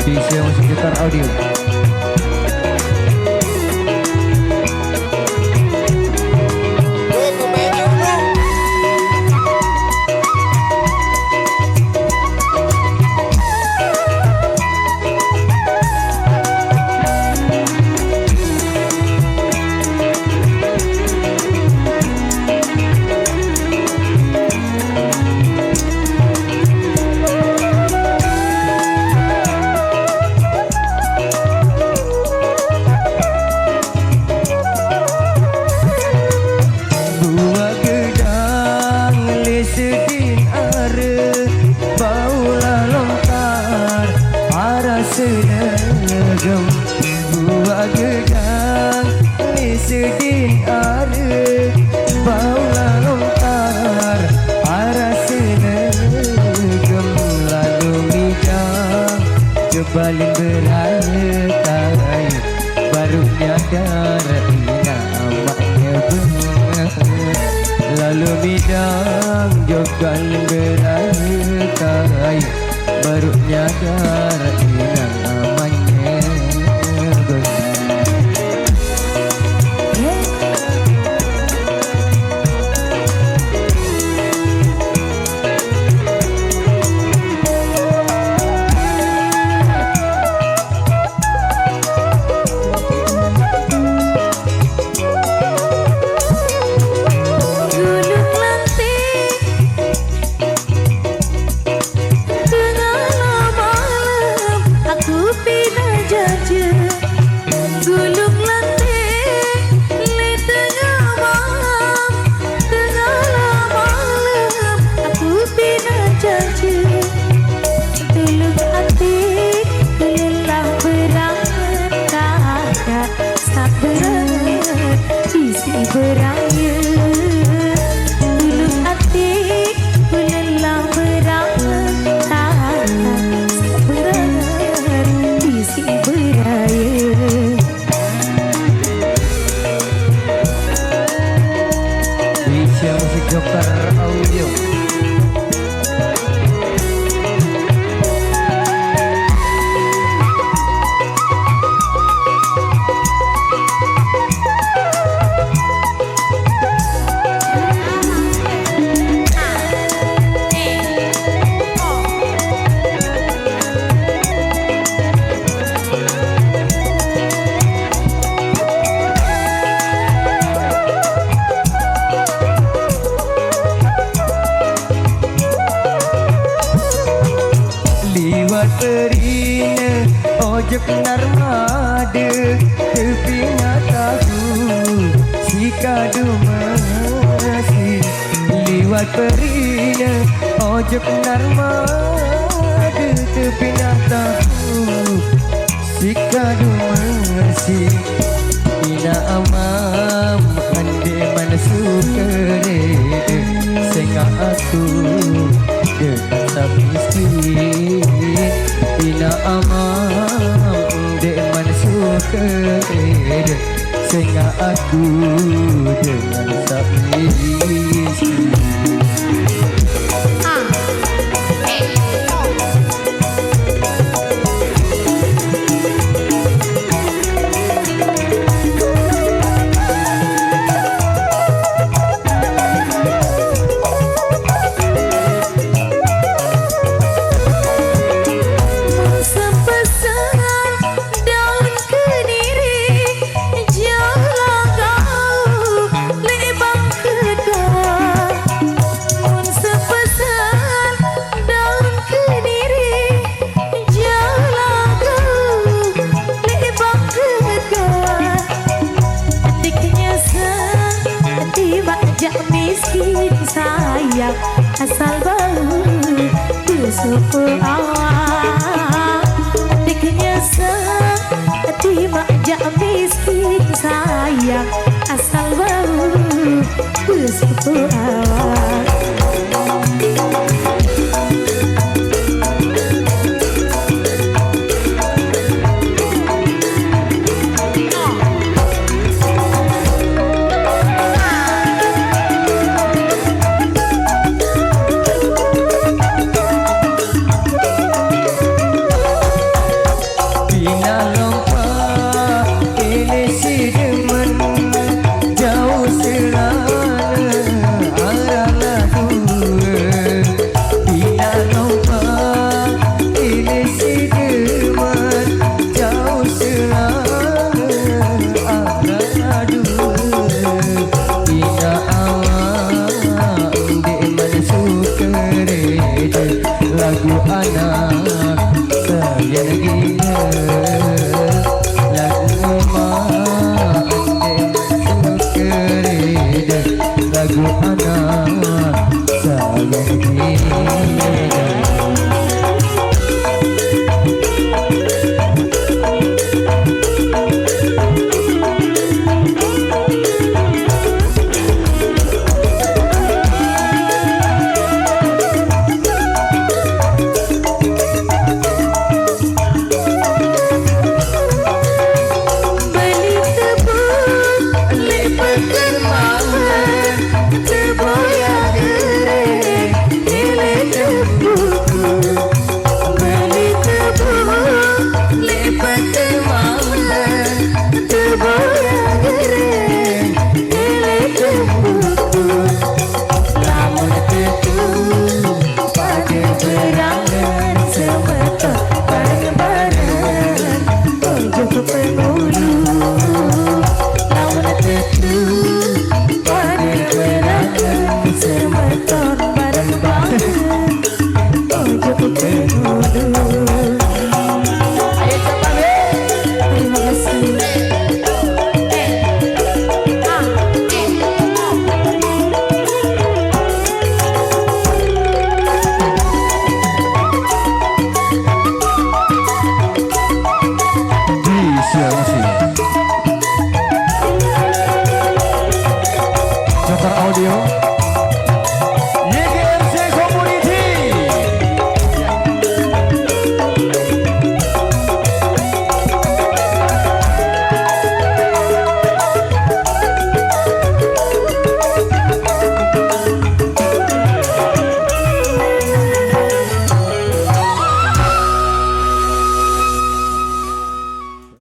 Bisa musik gitar audio. Senegem buah gedang ni sedin are baula lontar arah senegem lalu midang jebalin beraya tay baru nyadar namanya benar lalu midang jebalin beraya tay baru nyadar namanya benar. Beraya dulu hati lelah berangan berangan isi beraya. Bisa musik gitar audio. Liwat perina ojek narmada tepi tahu si kadu masih. Liwat perina ojek narmada tepi tahu si kadu masih. Ina amam ande mana suka rede sehingga aku dengan miskin. Ina amam dek man suka rede sehingga aku dengan miskin. Sayang asal bau bersuku awal adiknya hati majak miskin sayang asal bau bersuku awal. Dokter Audio